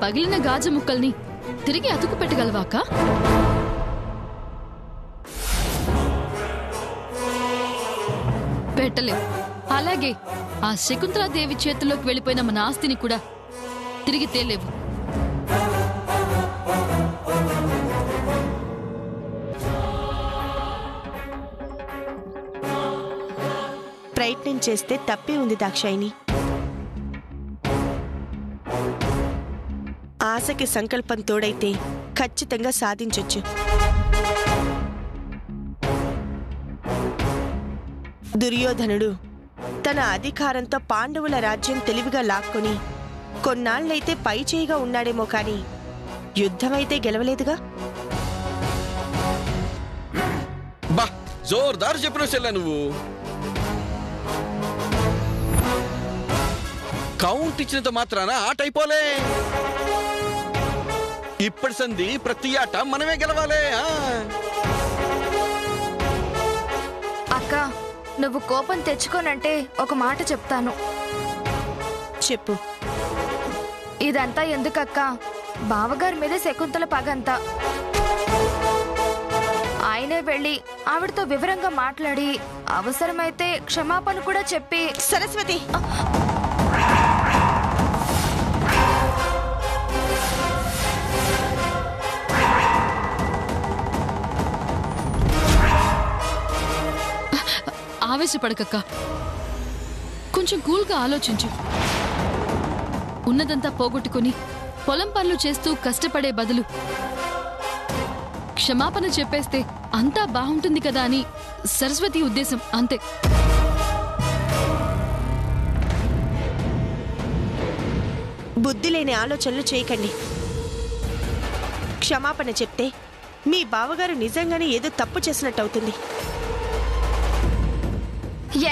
పగిలిన గాజు ముక్కల్ని తిరిగి అతుకు పెట్టగలవాక? పెట్టలేవు. అలాగే ఆ శకుంతలాదేవి చేతుల్లోకి వెళ్ళిపోయిన మన ఆస్తిని కూడా తిరిగి తేలేవు. ప్రయత్నం చేస్తే తప్పే ఉంది దాక్షాయిని. ఆశకి సంకల్పం తోడైతే ఖచ్చితంగా సాధించొచ్చు. దుర్యోధనుడు తన అధికారంతో పాండవుల రాజ్యం తెలివిగా లాక్కొని కొన్నాళ్లైతే పై చేయిగా ఉన్నాడేమో కాని యుద్ధమైతే గెలవలేదుగా. బా జోర్దార్ చెప్పిన చెల్ల నువ్వు. కౌంట్ ఇచ్చినంత మాత్రాన ఆట అయిపోలే. ఇప్పటి సంధి ప్రతి ఆట మనమే గెలవాలి. అక్క, నువ్వు కోపం తెచ్చుకోనంటే ఒక మాట చెప్తాను. చెప్పు. ఇదంతా ఎందుకక్క? బావగారి మీద శకుంతల పగంతా. ఆయనే వెళ్ళి ఆవిడతో వివరంగా మాట్లాడి అవసరమైతే క్షమాపణ కూడా చెప్పి. సరస్వతి, ఆవేశపడకక్క. కొంచెం కూల్గా ఆలోచించు. ఉన్నదంతా పోగొట్టుకుని పొలం పనులు చేస్తూ కష్టపడే బదులు క్షమాపణ చెప్పేస్తే అంతా బాగుంటుంది కదా అని సరస్వతి ఉద్దేశం, అంతే. బుద్ధి లేని ఆలోచనలు చేయకండి. క్షమాపణ చెప్తే మీ బావగారు నిజంగానే ఏదో తప్పు చేసినట్టవుతుంది.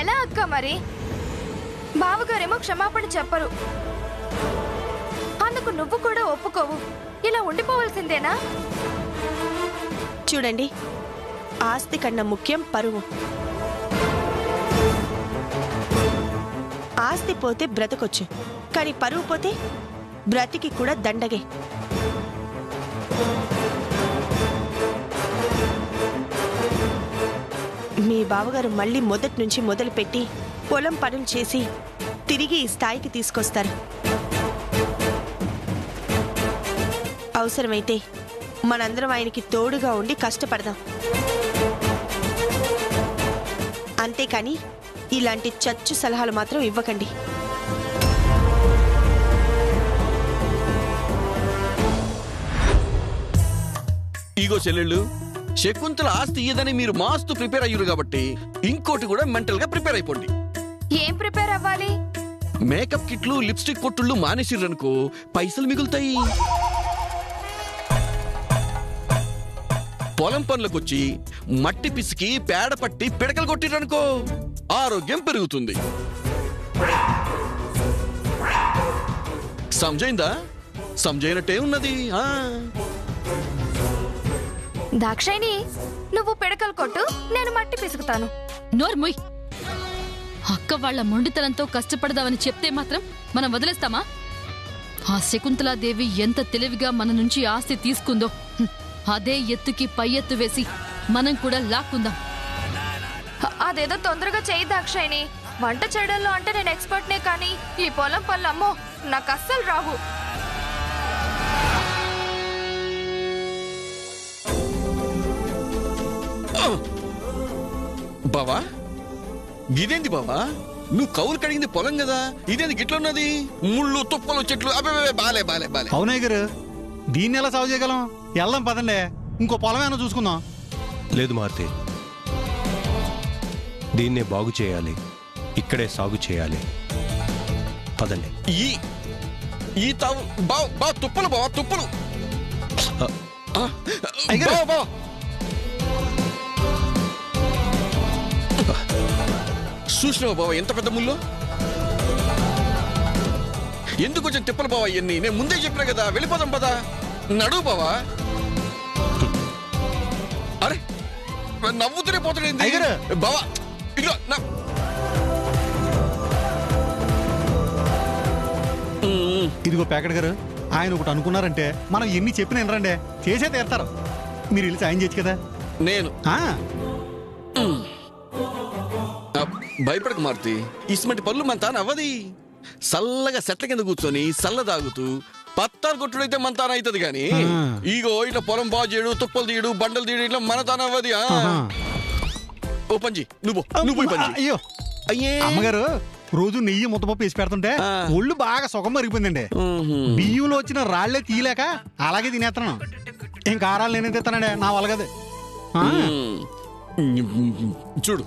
ఎలా అక్క మరి? బావగారేమో క్షమాపణ చెప్పరు, అందుకు నువ్వు కూడా ఒప్పుకోవు. ఇలా ఉండిపోవాల్సిందేనా? చూడండి, ఆస్తి కన్నా ముఖ్యం పరువు. ఆస్తి పోతే బ్రతకొచ్చు, కానీ పరువు పోతే బ్రతికి కూడా దండగే. మీ బావగారు మళ్ళీ మొదటి నుంచి మొదలుపెట్టి పొలం పనులు చేసి తిరిగి ఈ స్థాయికి తీసుకొస్తారు. అవసరమైతే మనందరం ఆయనకి తోడుగా ఉండి కష్టపడదాం. అంతేకాని ఇలాంటి చచ్చు సలహాలు మాత్రం ఇవ్వకండి. ఇగో చెల్లెళ్ళు, శకుంతల ఆస్తి ఇయ్యదని మీరు మాస్తు ప్రిపేర్ అయ్యారు కాబట్టి ఇంకోటి కూడా మెంటల్ గా ప్రిపేర్ అయిపోండి. ఏం ప్రిపేర్ అవ్వాలి? మేకప్ కిట్లు, లిప్స్టిక్ కొట్టుళ్ళు మానేసిర్రనుకో పైసలు మిగులుతాయి. పొలం పనులకొచ్చి మట్టి పిసికి పేడ పట్టి పిడకలు కొట్టిరనుకో ఆరోగ్యం పెరుగుతుంది. సమజైందా? సమజైనట్టే ఉన్నది. దాక్షాయిని, నువ్వు పిడకలు కొట్టు, నేను మట్టి పిసుకుతాను. నోర్ముయ్. అక్క వాళ్ల మొండితనంతో కష్టపడదామని చెప్తే మాత్రం మనం వదిలేస్తామా? ఆ శకుంతలాదేవి ఎంత తెలివిగా మన నుంచి ఆస్తి తీసుకుందో అదే ఎత్తుకి పై ఎత్తు వేసి మనం కూడా లాక్కుందాం. అదేదో తొందరగా చెయ్యి దాక్షాయిని. వంట చేయడంలో అంటే నేను ఎక్స్పర్ట్నే, కానీ ఈ పొలం పనులు అమ్మో నాకు అస్సలు రావు. బావా, ఇదేంది బావా? నువ్వు కౌలు కడిగింది పొలం కదా, ఇదేంది గిట్లున్నది? ముళ్ళు, తుప్పలు, చెట్లు. అబ్బే బాలే బాలే బాలే. అవునయ్య గారు, దీన్ని ఎలా సాగు చేయగలం? వెళ్దాం పదండి, ఇంకో పొలమేనా చూసుకుందాం. లేదు మారుతి, దీన్నే బాగు చేయాలి, ఇక్కడే సాగు చేయాలి. పదండి. ఈ తావు బా తుప్పలు బావా, తుప్పలు. చూసినావా బావా ఎంత పెద్ద ముళ్ళు? ఎందుకు కొంచెం తిప్పలు బావా ఇవన్నీ? నేను ముందే చెప్పినా కదా, వెళ్ళిపోదాం పదా. నడువు బావా. అరే నవ్వుతూనే పోతాడేంది బావా? ఇదిగో ఇదిగో ప్యాకెట్ గారు, ఆయన ఒకటి అనుకున్నారంటే మనం ఎన్ని చెప్పిన వినరండి, చేసే తీరుతారు. మీరు వెళ్ళి సాయం చేయొచ్చు కదా. నేను ఆ, భయపడక మారుతి, ఇటువంటి పనులు మన తాను అవ్వది. చల్లగా చెట్ల కింద కూర్చొని చల్ల తాగుతూ పత్తారు కొట్టుడైతే మన తాను అవుతుంది కానీ ఈగో ఇట్లా పొలం బాగు చేయడు, తుప్పలు తీయడు, బండలు తీయడు ఇట్లా మన తాను అవ్వది. ఓ పంజి నువ్వు పోయి పంజి. అయ్యో అయ్యే అమ్మగారు రోజు నెయ్యి ముద్దపప్పు వేసి పెడుతుంటే ఒళ్ళు బాగా సుఖం మరిగిపోయిందండి. బియ్యంలో వచ్చిన రాళ్లే తీయలేక అలాగే తినేస్తున్నాను. ఇంకా ఆరాలు నేనే తిస్తానండి, నా వల్ల కదా. చూడు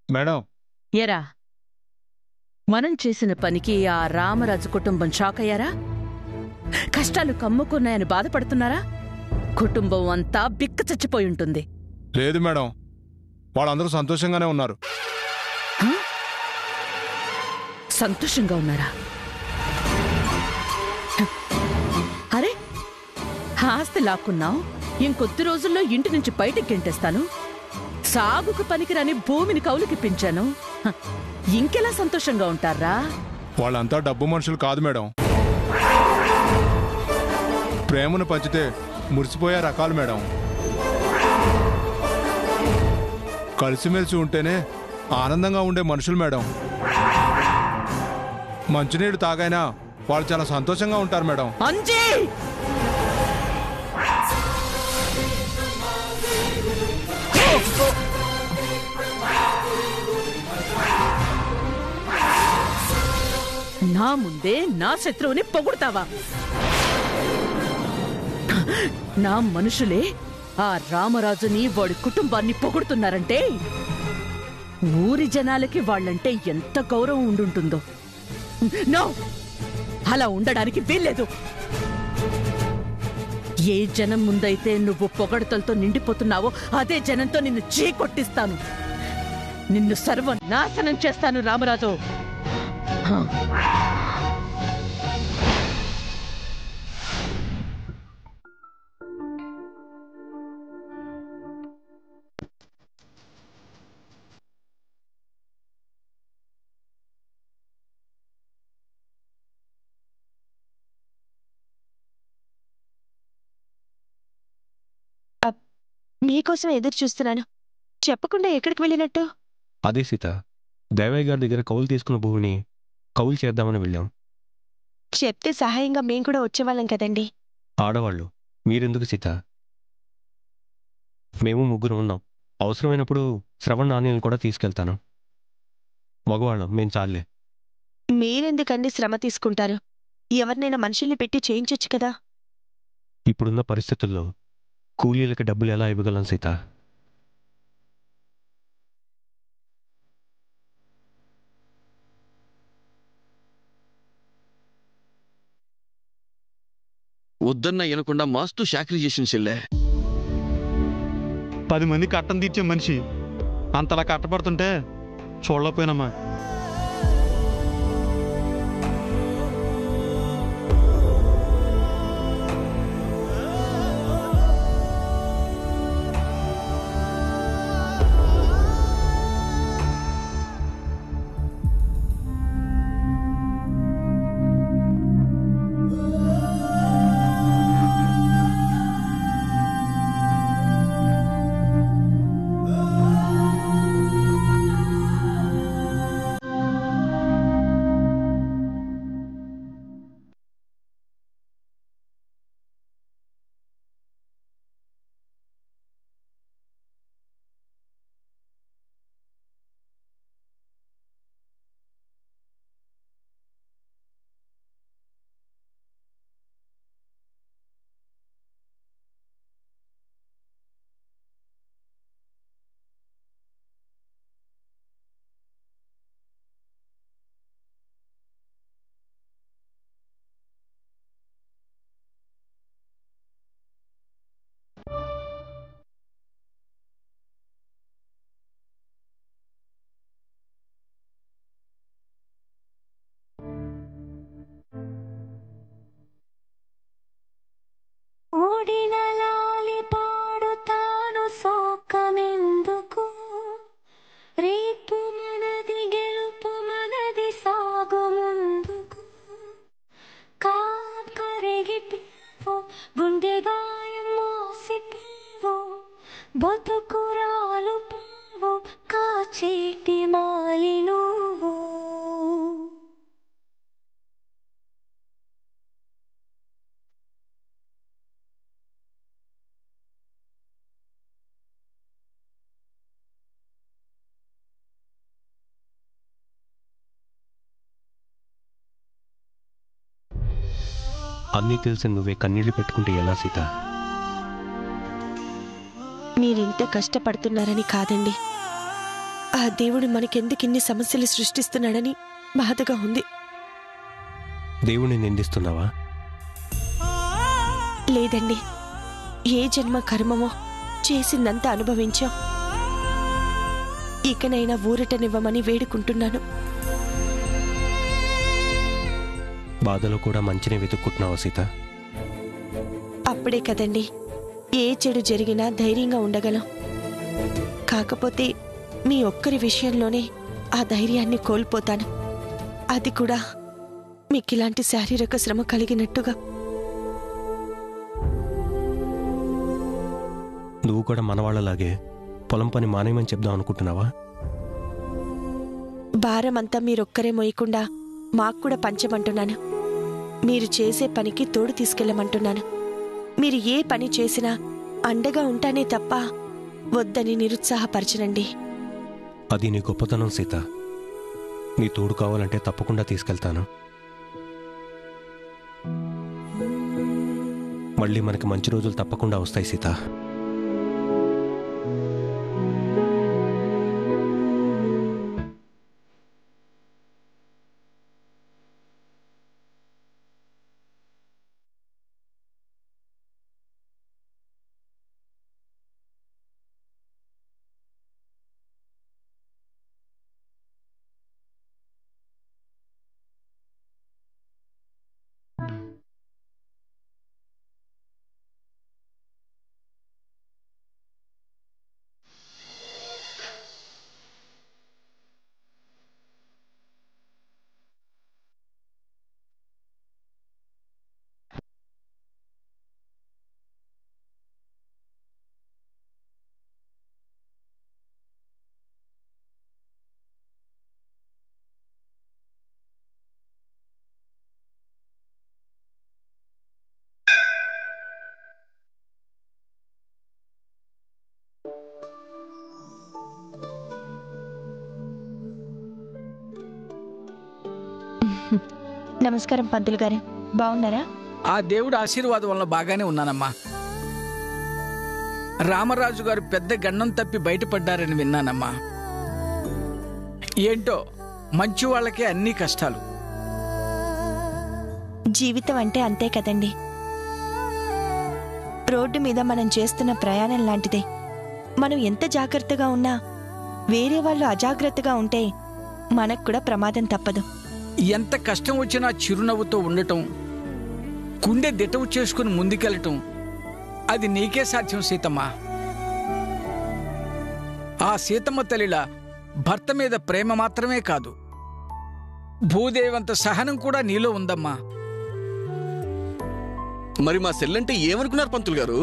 మేడం, ఎరా మనం చేసిన పనికి ఆ రామరాజు కుటుంబం షాక్ అయ్యారా? కష్టాలు కమ్ముకున్నాయని బాధపడుతున్నారా? కుటుంబం అంతా బిక్క చచ్చిపోయి ఉంటుంది. లేదు మేడం, వాళ్ళందరూ సంతోషంగానే ఉన్నారు. సంతోషంగా ఉన్నారా? అరే, ఆస్తి లాక్కున్నావు, ఇంకొద్ది రోజుల్లో ఇంటి నుంచి బయటికి గెంటేస్తాను, సాగుకు పనికిరాని భూమిని కౌలుకిప్పించాను, ఇంకెలా సంతోషంగా ఉంటారా? వాళ్ళంతా డబ్బు మనుషులు కాదు మేడం, ప్రేమను పంచితే మురిసిపోయే రకాలు మేడం. కలిసిమెలిసి ఉంటేనే ఆనందంగా ఉండే మనుషులు మేడం. మంచినీళ్ళు తాగైనా వాళ్ళు చాలా సంతోషంగా ఉంటారు మేడం. అంజీ! నా ముందే నా శత్రువుని పొగుడతావా? నా మనుషులే ఆ రామరాజుని వాడి కుటుంబాన్ని పొగుడుతున్నారంటే ఊరి జనాలకి వాళ్ళంటే ఎంత గౌరవం ఉండుంటుందో. నో, అలా ఉండడానికి వీల్లేదు. ఏ జనం ముందైతే నువ్వు పొగడతలతో నిండిపోతున్నావో అదే జనంతో నిన్ను చీకొట్టిస్తాను. నిన్ను సర్వనాశనం చేస్తాను రామరాజు. మీకోసం ఎదురు చూస్తున్నాను. చెప్పకుండా ఎక్కడికి వెళ్ళినట్టు? అదే సీత, దేవయ్య గారి దగ్గర కౌలు తీసుకున్న భూమిని కౌలు చేద్దామని వెళ్ళాం. చెప్తే సహాయంగా మేం కూడా వచ్చేవాళ్ళం కదండి. ఆడవాళ్ళు మీరెందుకు సీత? మేము ముగ్గురు ఉన్నాం. అవసరమైనప్పుడు శ్రవణ్ నాణ్యాలను కూడా తీసుకెళ్తాను. మగవాళ్ళం మేం చాలే. మీరెందుకండి శ్రమ తీసుకుంటారు? ఎవరినైనా మనుషుల్ని పెట్టి చేయించొచ్చు కదా. ఇప్పుడున్న పరిస్థితుల్లో కూలీలకి డబ్బులు ఎలా ఇవ్వగలం సీత? వద్దన్న వినకుండా మస్తు చాకరీ చేసిన చెల్లె. 10 మంది కట్టం తీర్చే మనిషి అంతలా కట్టపడుతుంటే చూడలేకపోయినమ్మా. అన్నీ తెలిసి నువ్వే కన్నీళ్లు పెట్టుకుంటే ఎలా సీత? మీరింత కష్టపడుతున్నారని కాదండి, ఆ దేవుడు మనకెందుకిన్ని సమస్యలు సృష్టిస్తున్నాడని బాధగా ఉంది. దేవుణ్ణి నిందిస్తున్నావా? లేదండి, ఏ జన్మ కర్మమో చేసిందంతా అనుభవించాం. ఇకనైనా ఊరటనివ్వమని వేడుకుంటున్నాను. బాధలో కూడా మంచినే వెతుక్కుంటున్నావా సీత? అప్పుడే కదండి ఏ చెడు జరిగినా ధైర్యంగా ఉండగలం. కాకపోతే మీ ఒక్కరి విషయంలోనే ఆ ధైర్యాన్ని కోల్పోతాను. అది కూడా మీకిలాంటి శారీరక శ్రమ కలిగినట్టుగా. నువ్వు కూడా మనవాళ్లలాగే పొలం పని మానేయమని చెప్దాం అనుకుంటున్నావా? భారమంతా మీరొక్కరే మోయకుండా మాకు కూడా పంచమంటున్నాను. మీరు చేసే పనికి తోడు తీసుకెళ్ళమంటున్నాను. మీరు ఏ పని చేసినా అండగా ఉంటానే తప్ప వద్దని నిరుత్సాహపరచనండి. అది నీ గొప్పతనం సీత. నీ తోడు కావాలంటే తప్పకుండా తీసుకెళ్తాను. మళ్ళీ మనకి మంచి రోజులు తప్పకుండా వస్తాయి సీత. నమస్కారం పంతులు గారు, బాగున్నారా? ఆ దేవుడి ఆశీర్వాదం వల్ల బాగానే ఉన్నానమ్మా. రామరాజు గారు పెద్ద గండం తప్పి బయటపడ్డారని విన్నానమ్మా. ఏంటో మంచి వాళ్ళకే అన్ని కష్టాలు. జీవితం అంటే అంతే కదండి. రోడ్డు మీద మనం చేస్తున్న ప్రయాణం లాంటిదే. మనం ఎంత జాగ్రత్తగా ఉన్నా వేరే వాళ్ళు అజాగ్రత్తగా ఉంటే మనకు కూడా ప్రమాదం తప్పదు. ఎంత కష్టం వచ్చినా చిరునవ్వుతో ఉండటం, గుండె దిటవు చేసుకుని ముందుకెళ్ళటం, అది నీకే సాధ్యం సీతమ్మ. ఆ సీతమ్మ తల్లిలా భర్త మీద ప్రేమ మాత్రమే కాదు, భూదేవంత సహనం కూడా నీలో ఉందమ్మా. మరి మా సెల్లంటే ఏమనుకున్నారు పంతులు గారు?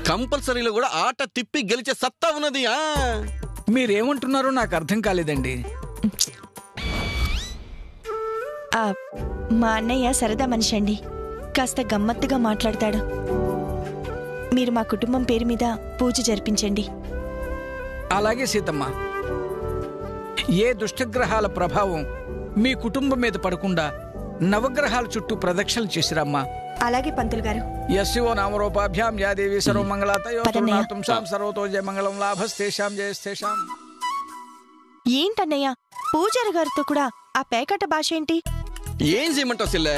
కంపల్సరీలో కూడా ఆట తిప్పి గెలిచే సత్తా ఉన్నది. మీరేమంటున్నారో నాకు అర్థం కాలేదండి. మా అన్నయ్య సరదా మనిషి అండి, కాస్త గమ్మత్తుగా మాట్లాడతాడు. మీరు మా కుటుంబం పేరు మీద పూజ జరిపించండి. అలాగే సీతమ్మ. ఏ దుష్టగ్రహాల ప్రభావం మీ కుటుంబం మీద పడకుండా నవగ్రహాల చుట్టూ ప్రదక్షిణలు చేసిరమ్మా. అలాగే పంతులు గారు. యస్యో నామరూపాభ్యాం యా దేవి సర్వమంగళాతయోం సర్వతో జయమంగళం లాభస్తేషాం జయస్తేషాం. ఏంటన్నయ్య, పూజారి గారితో కూడా ఆ పేకట భాష ఏంటి? ఏం చేయమంటావు సెల్లె?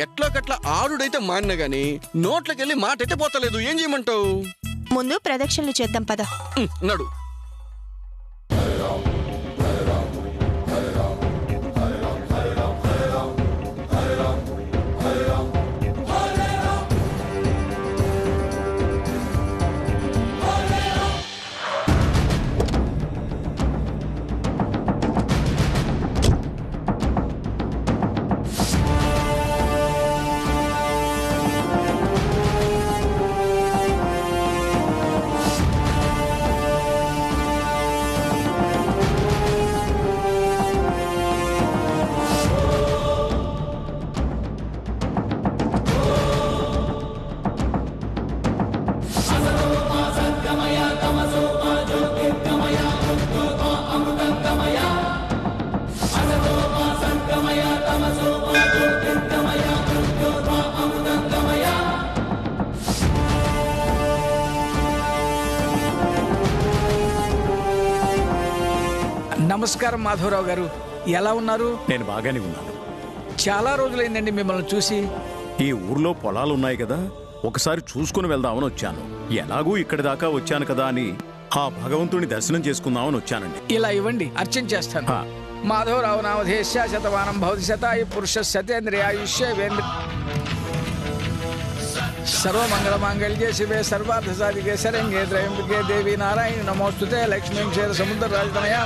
ఎట్లోకట్లా ఆడుడైతే మాడినా గాని నోట్లకెళ్ళి మాట ఎట్టిపోతలేదు. ఏం చేయమంటావు? ముందు ప్రదక్షిణలు చేద్దాం పద. నడు. నమస్కారం మాధవరావు గారు, ఎలా ఉన్నారు? నేను బాగానే ఉన్నాను. చాలా రోజులైందండి మిమ్మల్ని చూసి. ఈ ఊర్లో పొలాలు ఉన్నాయి కదా, ఒకసారి చూసుకుని వెళ్దామని వచ్చాను. ఎలాగూ ఇక్కడి దాకా వచ్చాను కదా అని ఆ భగవంతుని దర్శనం చేసుకుందామని వచ్చానండి. ఇలా ఇవ్వండి, అర్చన చేస్తాను. మాధవరావు నామధేశ్య శతమానం భవతి శతాయు పురుష శతేంద్రియాయుష్యేంద్ర సర్వమంగళ మాంగళ్యే శివే సర్వార్థ సాధికే శరణ్యే త్రయంబకే దేవి నారాయణి నమోస్తుతే లక్ష్మీం క్షీర సముద్ర రాజతనయ.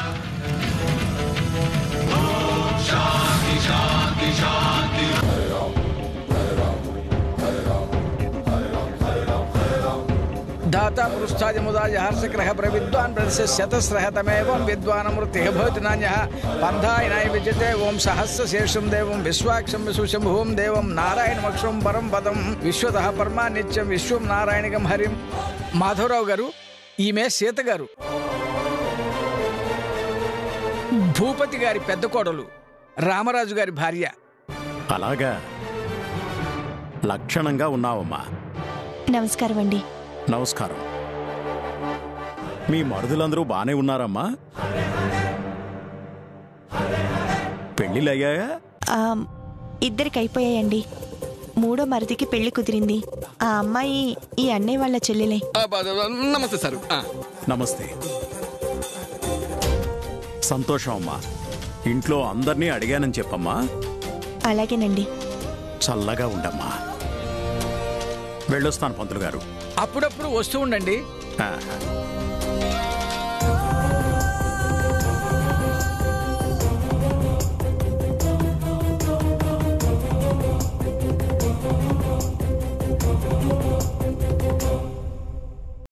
దాతా పురుషాది ముదాజ హర్షగ్రహ ప్రవిద్వాన్ ప్రదర్శ శతస్రహతమేవం విద్వానమృత్య భవతి నాన్యః పంధాయనాయ విద్యతే. ఓం సహస్ర శేషం దేవం విశ్వాక్షం విశుశంభువం దేవం నారాయణమక్షం పరం పదం విశ్వతః పరమా నిత్యం విశ్వం నారాయణకం హరిం. మాధవరావు గారు, ఈమె సీత గారు, భూపతి గారి పెద్ద కోడలు, రామరాజు గారి భార్య. అలాగా, లక్షణంగా ఉన్నావమ్మా. నమస్కారం అండి. నమస్కారం. మీ మరుదులందరూ బానే ఉన్నారమ్మా? పెళ్ళిళ్ళయ్యాయా? ఇద్దరికి అయిపోయాయండి. మూడో మరిదికి పెళ్లి కుదిరింది. ఆ అమ్మాయి ఈ అన్నయ్య వాళ్ళ చెల్లెలే. నమస్తే సార్. నమస్తే. సంతోషం అమ్మా. ఇంట్లో అందరినీ అడిగానని చెప్పమ్మా. అలాగేనండి. చల్లగా ఉండమ్మా. వెళ్ళొస్తాను పంతులు గారు. అప్పుడప్పుడు వస్తూ ఉండండి.